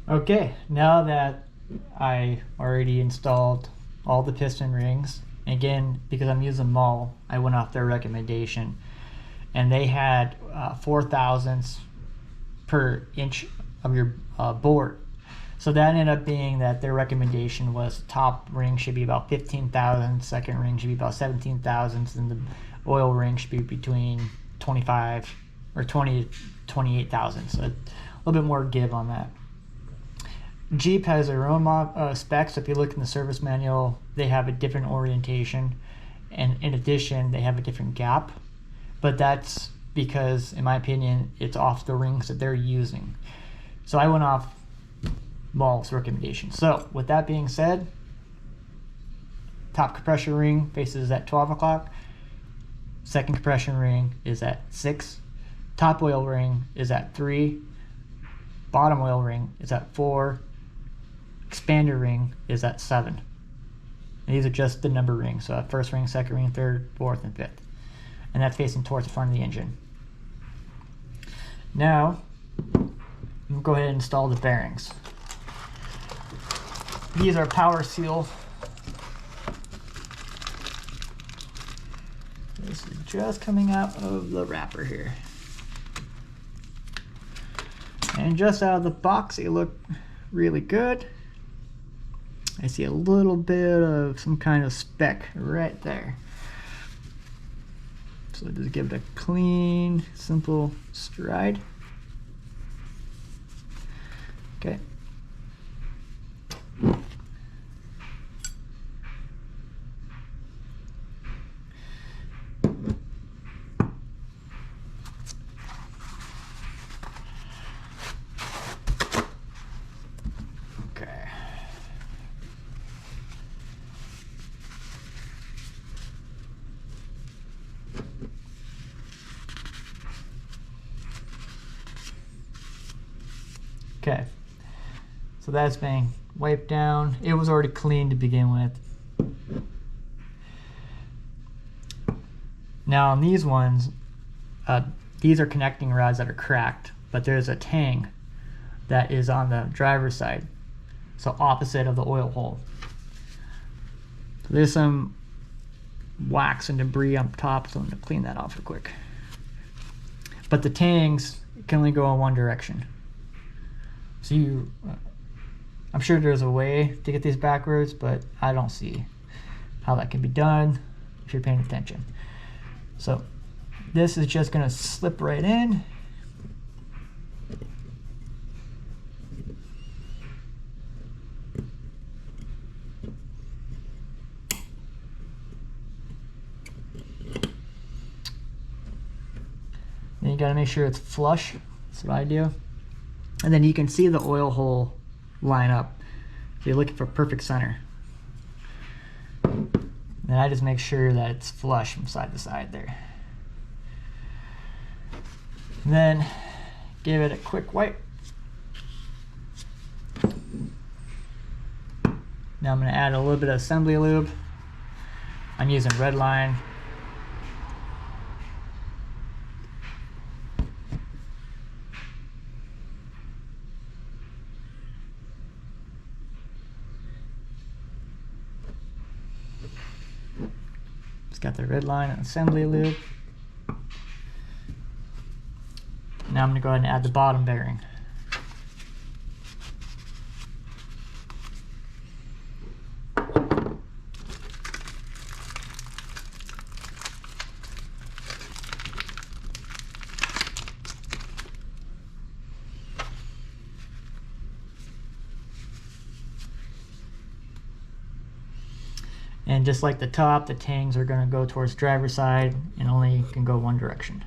Okay, now that I already installed all the piston rings, again, because I'm using them all, I went off their recommendation, and they had 4 thousandths per inch of your bore. So that ended up being that their recommendation was top ring should be about 15 thousandths, second ring should be about 17 thousandths, and the oil ring should be between 25 or 20 to 28 thousandths. So a little bit more give on that. Jeep has their own specs. If you look in the service manual, they have a different orientation, and in addition, they have a different gap. But that's because, in my opinion, it's off the rings that they're using. So I went off Ball's recommendation. So with that being said, top compression ring faces at 12 o'clock. Second compression ring is at 6. Top oil ring is at 3. Bottom oil ring is at 4. Expander ring is at 7. And these are just the number rings. So first ring, second ring, third, fourth, and fifth. And that's facing towards the front of the engine. Now, we'll go ahead and install the bearings. These are Power Seal. This is just coming out of the wrapper here. And just out of the box, they look really good. I see a little bit of some kind of speck right there. So just give it a clean, simple stride. Okay. Okay, so that's being wiped down. It was already clean to begin with. Now on these ones, these are connecting rods that are cracked, but there's a tang that is on the driver's side, so opposite of the oil hole. So there's some wax and debris on top, so I'm going to clean that off real quick. But the tangs can only go in one direction. So I'm sure there's a way to get these backwards, but I don't see how that can be done if you're paying attention. So this is just going to slip right in. Then you got to make sure it's flush. That's what I do. And then you can see the oil hole line up. So you're looking for perfect center. And I just make sure that it's flush from side to side there. And then give it a quick wipe. Now I'm going to add a little bit of assembly lube. I'm using red line. Got the red line and assembly lube. Now I'm going to go ahead and add the bottom bearing. And just like the top, the tangs are going to go towards driver's side and only can go one direction.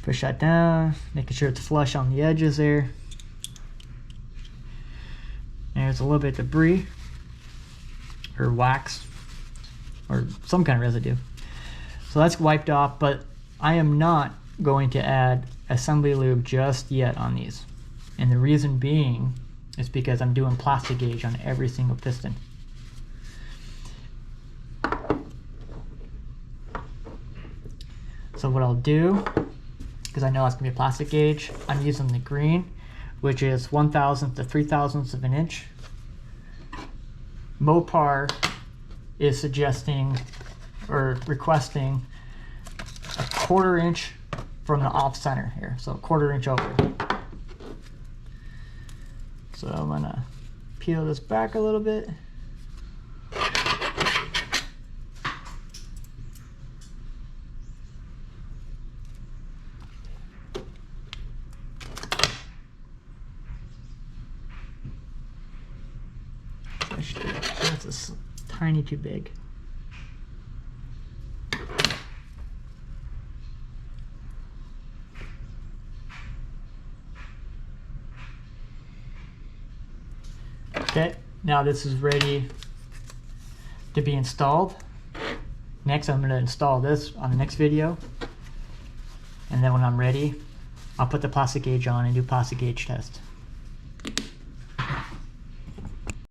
Push that down, making sure it's flush on the edges there. There's a little bit of debris or wax or some kind of residue. So that's wiped off, but I am not going to add assembly lube just yet on these. And the reason being is because I'm doing plastic gauge on every single piston. So what I'll do, because I know it's going to be a plastic gauge, I'm using the green, which is 1/1000th to 3/1000ths of an inch. Mopar is suggesting or requesting a 1/4 inch from the off center here, so a 1/4 inch over. So I'm gonna peel this back a little bit. That's tiny too big. Okay, now this is ready to be installed. Next, I'm going to install this on the next video. And then when I'm ready, I'll put the plastic gauge on and do plastic gauge test.